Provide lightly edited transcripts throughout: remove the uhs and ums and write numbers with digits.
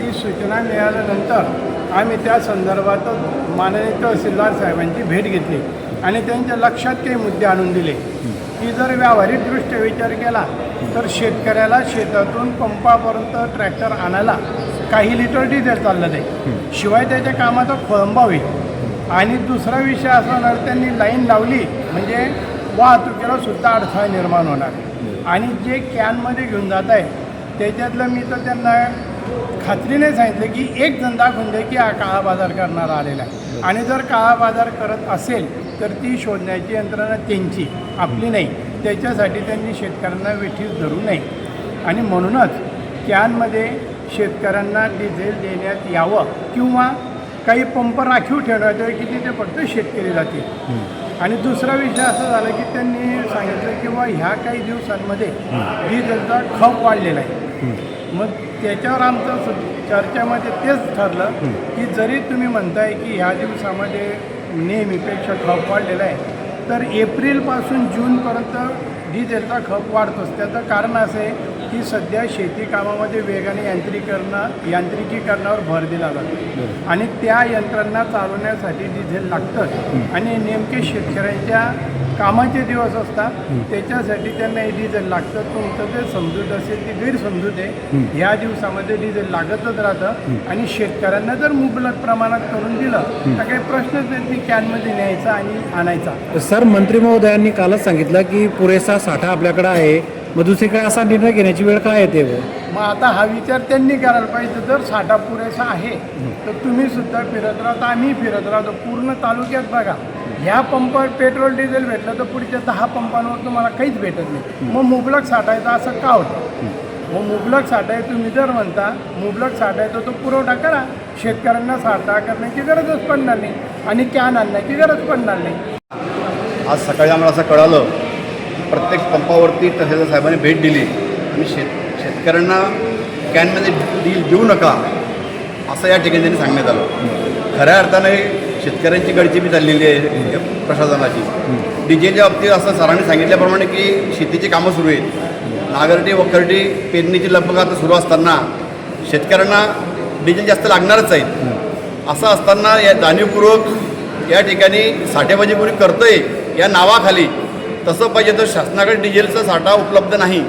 ती सूचना मिळाल्यानंतर आम्ही त्या संदर्भात माननीय तहसीलदार साहेबांची भेट घेतली आणि त्यांच्या लक्षात काही मुद्दे आणून दिले की जर व्यावहारिकदृष्ट्या विचार केला तर शेतकऱ्याला शेतातून पंपापर्यंत ट्रॅक्टर आणायला काही लिटर डिझेल चाललं नाही, शिवाय त्याच्या कामाचा खोळंबा होईल आणि दुसरा विषय असा होणार त्यांनी लाईन लावली म्हणजे वाहतुकीला सुद्धा अडथळा निर्माण होणार आणि जे कॅनमध्ये घेऊन जात आहे त्याच्यातलं मी तर त्यांना खात्रीने सांगितलं की एक जण दाखवून दे की हा काळा बाजार करणारा आलेला आहे आणि जर काळा बाजार करत असेल तर ती शोधण्याची यंत्रणा त्यांची, आपली नाही. त्याच्यासाठी त्यांनी शेतकऱ्यांना वेठीस धरू नये आणि म्हणूनच कॅनमध्ये शेतकऱ्यांना डिझेल देण्यात यावं किंवा काही पंप राखीव ठेवण्यात यावे की तिथे फक्त शेतकरी जातील. आणि दुसरा विषय असा झाला की त्यांनी सांगितलं की ह्या काही दिवसांमध्ये डिझेलचा खप वाढलेला आहे. मग त्याच्यावर आमचं चर्चेमध्ये तेच ठरलं की जरी तुम्ही म्हणताय की ह्या दिवसामध्ये नेहमीपेक्षा खप वाढलेला आहे तर एप्रिलपासून जूनपर्यंत डिझेलचा खप वाढतोच. त्याचं कारण असं आहे की सध्या शेती कामामध्ये वेगाने यांत्रिकीकरणावर भर दिला जातो आणि त्या यंत्रणा चालवण्यासाठी डिझेल लागतं आणि नेमके शेतकऱ्यांच्या कामाचे दिवस असतात त्याच्यासाठी त्यांना हे डिझेल लागतं. तुमचं ते समजूत असेल ती गैरसमजूत आहे. ह्या दिवसामध्ये डिझेल लागतच राहतं आणि शेतकऱ्यांना जर मुबलक प्रमाणात करून दिलं तर काही प्रश्नच नाही ती कॅनमध्ये न्यायचा आणि आणायचा. सर, मंत्री महोदयांनी कालच सांगितलं की पुरेसा साठा आपल्याकडे आहे, मग दुसरीकडे असा निर्णय घेण्याची वेळ काय येते? मग आता हा विचार त्यांनी करायला पाहिजे. जर साठा पुरेसा आहे तर तुम्ही सुद्धा फिरत राहता, आम्ही फिरत राहतो. पूर्ण तालुक्यात बघा ह्या पंपावर पेट्रोल डिझेल भेटलं तर पुढच्या 10 पंपांवर तुम्हाला काहीच भेटत नाही. मग मुबलक साठायचं असं का होतं? मग मुबलक साठाय तुम्ही जर म्हणता मुबलक साठायचा तो पुरवठा करा, शेतकऱ्यांना साठा करण्याची गरजच पडणार नाही आणि कॅन आणण्याची गरज पडणार नाही. आज सकाळी आम्हाला असं कळालं प्रत्येक पंपावरती तहसीलदार साहेबांनी भेट दिली आणि शेतकऱ्यांना कॅनमध्ये डिझेल देऊ नका असं या ठिकाणी त्यांनी सांगण्यात आलं. खऱ्या अर्थाने शेतकऱ्यांची गडचिपी चाललेली आहे प्रशासनाची. डिझेलच्या बाबतीत असं सरांनी सांगितल्याप्रमाणे की शेतीची कामं सुरू आहेत, नांगरटी वखरटी पेरणीची लगबग आता सुरू असताना शेतकऱ्यांना डिझेल जास्त लागणारच आहेत. असं असताना या जाणीवपूर्वक या ठिकाणी साठेबाजी कोणी करतंय या नावाखाली तसं पाहिजे तर शासनाकडे डिझेलचा साठा उपलब्ध नाही,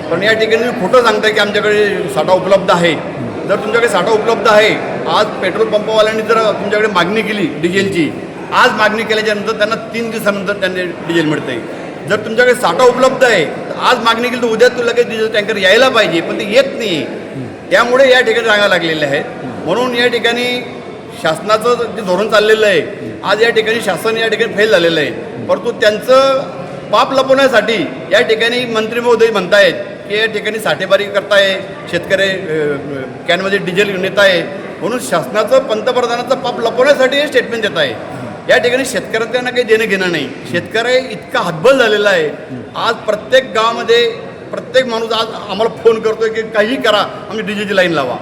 पण या ठिकाणी तुम्ही खोटं सांगताय की आमच्याकडे साठा उपलब्ध आहे. जर तुमच्याकडे साठा उपलब्ध आहे, आज पेट्रोल पंपवाल्यांनी जर तुमच्याकडे मागणी केली डिझेलची, आज मागणी केल्याच्यानंतर त्यांना 3 दिवसानंतर त्यांनी डिझेल मिळतं आहे. जर तुमच्याकडे साठा उपलब्ध आहे तर आज मागणी केली तर उद्या तुला लगेच डिझेल टँकर यायला पाहिजे, पण ते येत नाही. त्यामुळे या ठिकाणी रांगा लागलेल्या आहेत. म्हणून या ठिकाणी शासनाचं जे धोरण चाललेलं आहे आज या ठिकाणी शासन या ठिकाणी फेल झालेलं आहे. परंतु त्यांचं पाप लपवण्यासाठी या ठिकाणी मंत्री महोदय म्हणतायत की या ठिकाणी साठेबारी करताय, शेतकरी कॅनमध्ये डिझेल नेत आहे म्हणून शासनाचं पंतप्रधानाचं पाप लपवण्यासाठी हे स्टेटमेंट देत आहे. या ठिकाणी शेतकऱ्यांना काही देणं घेणं नाही. शेतकरी इतका हतबल झालेला आहे. आज प्रत्येक गावामध्ये प्रत्येक माणूस आज आम्हाला फोन करतोय की काही करा, आम्ही डिझेलची लाईन लावा.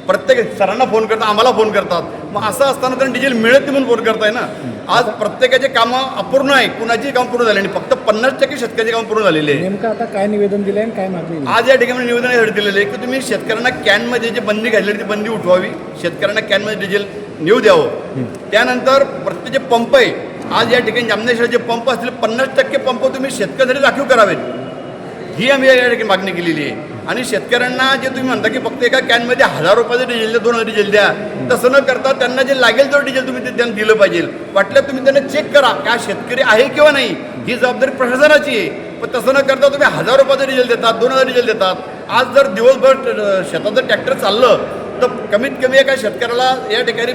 प्रत्येक सरांना फोन करतात, आम्हाला फोन करतात. मग असं असताना त्यांना डिझेल मिळत नाही म्हणून फोन करताय ना. आज प्रत्येकाचे कामं अपूर्ण आहे, कुणाची काम पूर्ण झाले नाही, फक्त 50% शेतकऱ्याचे काम पूर्ण झालेले आहे. नेमकं आता काय निवेदन दिलं आहे काय मागणी? आज या ठिकाणी निवेदन यासाठी दिलेलं आहे की तुम्ही शेतकऱ्यांना कॅनमध्ये जे बंदी घातलेली ती बंदी उठवावी, शेतकऱ्यांना कॅनमध्ये डिझेल नेऊ द्यावं. त्यानंतर प्रत्येक जे पंप आहे आज या ठिकाणी जामनेश्वर जे पंप असतील 50% पंप तुम्ही शेतकऱ्यांसाठी राखीव करावेत, ही आम्ही या ठिकाणी मागणी केलेली आहे. आणि शेतकऱ्यांना जे तुम्ही म्हणता की फक्त एका कॅनमध्ये 1000 रुपयाचं डिझेल द्या, 2000 डिझेल द्या, तसं न करता त्यांना जे लागेल तेवढं डिझेल तुम्ही त्यांना दिलं पाहिजे. वाटलं तुम्ही त्यांना चेक करा की हा शेतकरी आहे किंवा नाही, ही जबाबदारी प्रशासनाची आहे. पण तसं न करता तुम्ही 1000 रुपयाचं डिझेल देतात, 2000 डिझेल देतात. आज जर दिवसभर शेताचं ट्रॅक्टर चाललं तर कमीत कमी एका शेतकऱ्याला या ठिकाणी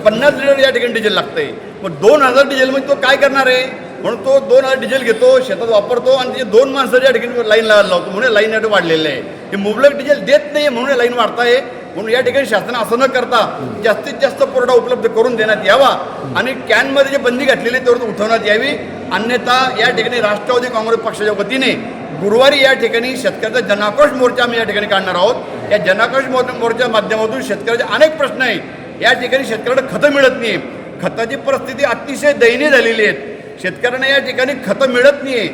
50 लिटर या ठिकाणी डिझेल लागतंय. मग 2000 डिझेलमध्ये तो काय करणार आहे? म्हणून तो 2000 डिझेल घेतो, शेतात वापरतो आणि त्याचे 2 माणसं या ठिकाणी लाईन लावायला लावतो म्हणून लाईन यात वाढलेलं आहे. हे मुबलक डिझेल देत नाही म्हणून लाईन वाढताय. म्हणून या ठिकाणी शासन असं न करता जास्तीत जास्त पुरवठा उपलब्ध करून देण्यात यावा आणि कॅनमध्ये जे बंदी घातलेली आहे तेवढं उठवण्यात यावी. अन्यथा या ठिकाणी राष्ट्रवादी काँग्रेस पक्षाच्या वतीने गुरुवारी या ठिकाणी शेतकऱ्याचा जनाक्रोश मोर्चा आम्ही या ठिकाणी काढणार आहोत. या जनाक्रोश मोर्चाच्या माध्यमातून शेतकऱ्याचे अनेक प्रश्न आहेत. या ठिकाणी शेतकऱ्याला खतं मिळत नाही, खताची परिस्थिती अतिशय दयनीय झालेली आहे. शेतकऱ्यांना या ठिकाणी खतं मिळत नाही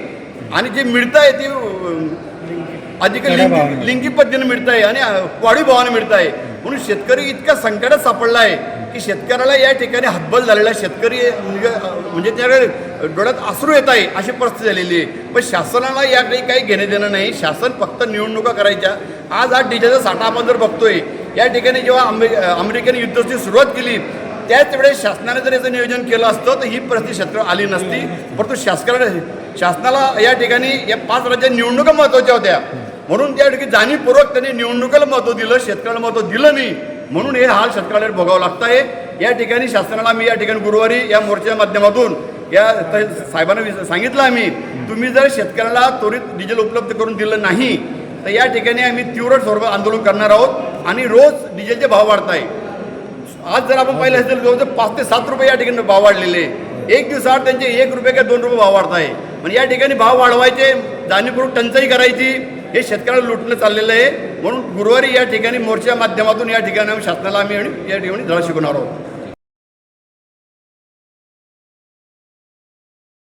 आणि जे मिळतं आहे ते अधिक चढ्या भावाने. लिंगी पद्धतीने मिळत आहे आणि वाढीव भावाने मिळत आहे. म्हणून शेतकरी इतका संकटात सापडला आहे की शेतकऱ्याला या ठिकाणी हातबल झालेला आहे. शेतकरी म्हणजे त्याकडे डोळ्यात अश्रू येत आहे अशी परिस्थिती झालेली आहे. पण शासनाला याकडे काही घेणं देणं नाही. शासन फक्त निवडणुका करायच्या. आज हा डिझेलचा साठा आपण जर बघतोय या ठिकाणी जेव्हा अमेरिकेने युद्धाची सुरुवात केली त्याच वेळेस शासनाने जर याचं नियोजन केलं असतं तर ही परिस्थिती शेतकरी आली नसती. परंतु शासनाला या ठिकाणी या 5 राज्यात निवडणुका महत्त्वाच्या होत्या म्हणून त्या ठिकाणी जाणीवपूर्वक त्यांनी निवडणुकाला महत्त्व दिलं, शेतकऱ्याला महत्त्व दिलं नाही. म्हणून हे हाल शेतकऱ्याला भोगावं लागत आहे. या ठिकाणी शासनाला मी या ठिकाणी गुरुवारी या मोर्चाच्या माध्यमातून या साहेबांना सांगितलं आम्ही तुम्ही जर शेतकऱ्याला त्वरित डिझेल उपलब्ध करून दिलं नाही तर या ठिकाणी आम्ही तीव्र स्वरूपात आंदोलन करणार आहोत. आणि रोज डिझेलचे भाव वाढत आहे. आज जर आपण पाहिलं असेल जवळजवळ 5 ते 7 रुपये या ठिकाणी भाव वाढलेले. एक दिवसाआड त्यांचे 1 रुपये किंवा 2 रुपये भाव वाढत आहे. म्हणजे या ठिकाणी भाव वाढवायचे, जाणीवपूर्वक टंचाई करायची हे शेतकऱ्याला लुटलं चाललेलं आहे. म्हणून गुरुवारी या ठिकाणी मोर्चाच्या माध्यमातून या ठिकाणी शासनाला आम्ही या ठिकाणी धडा शिकवणार आहोत.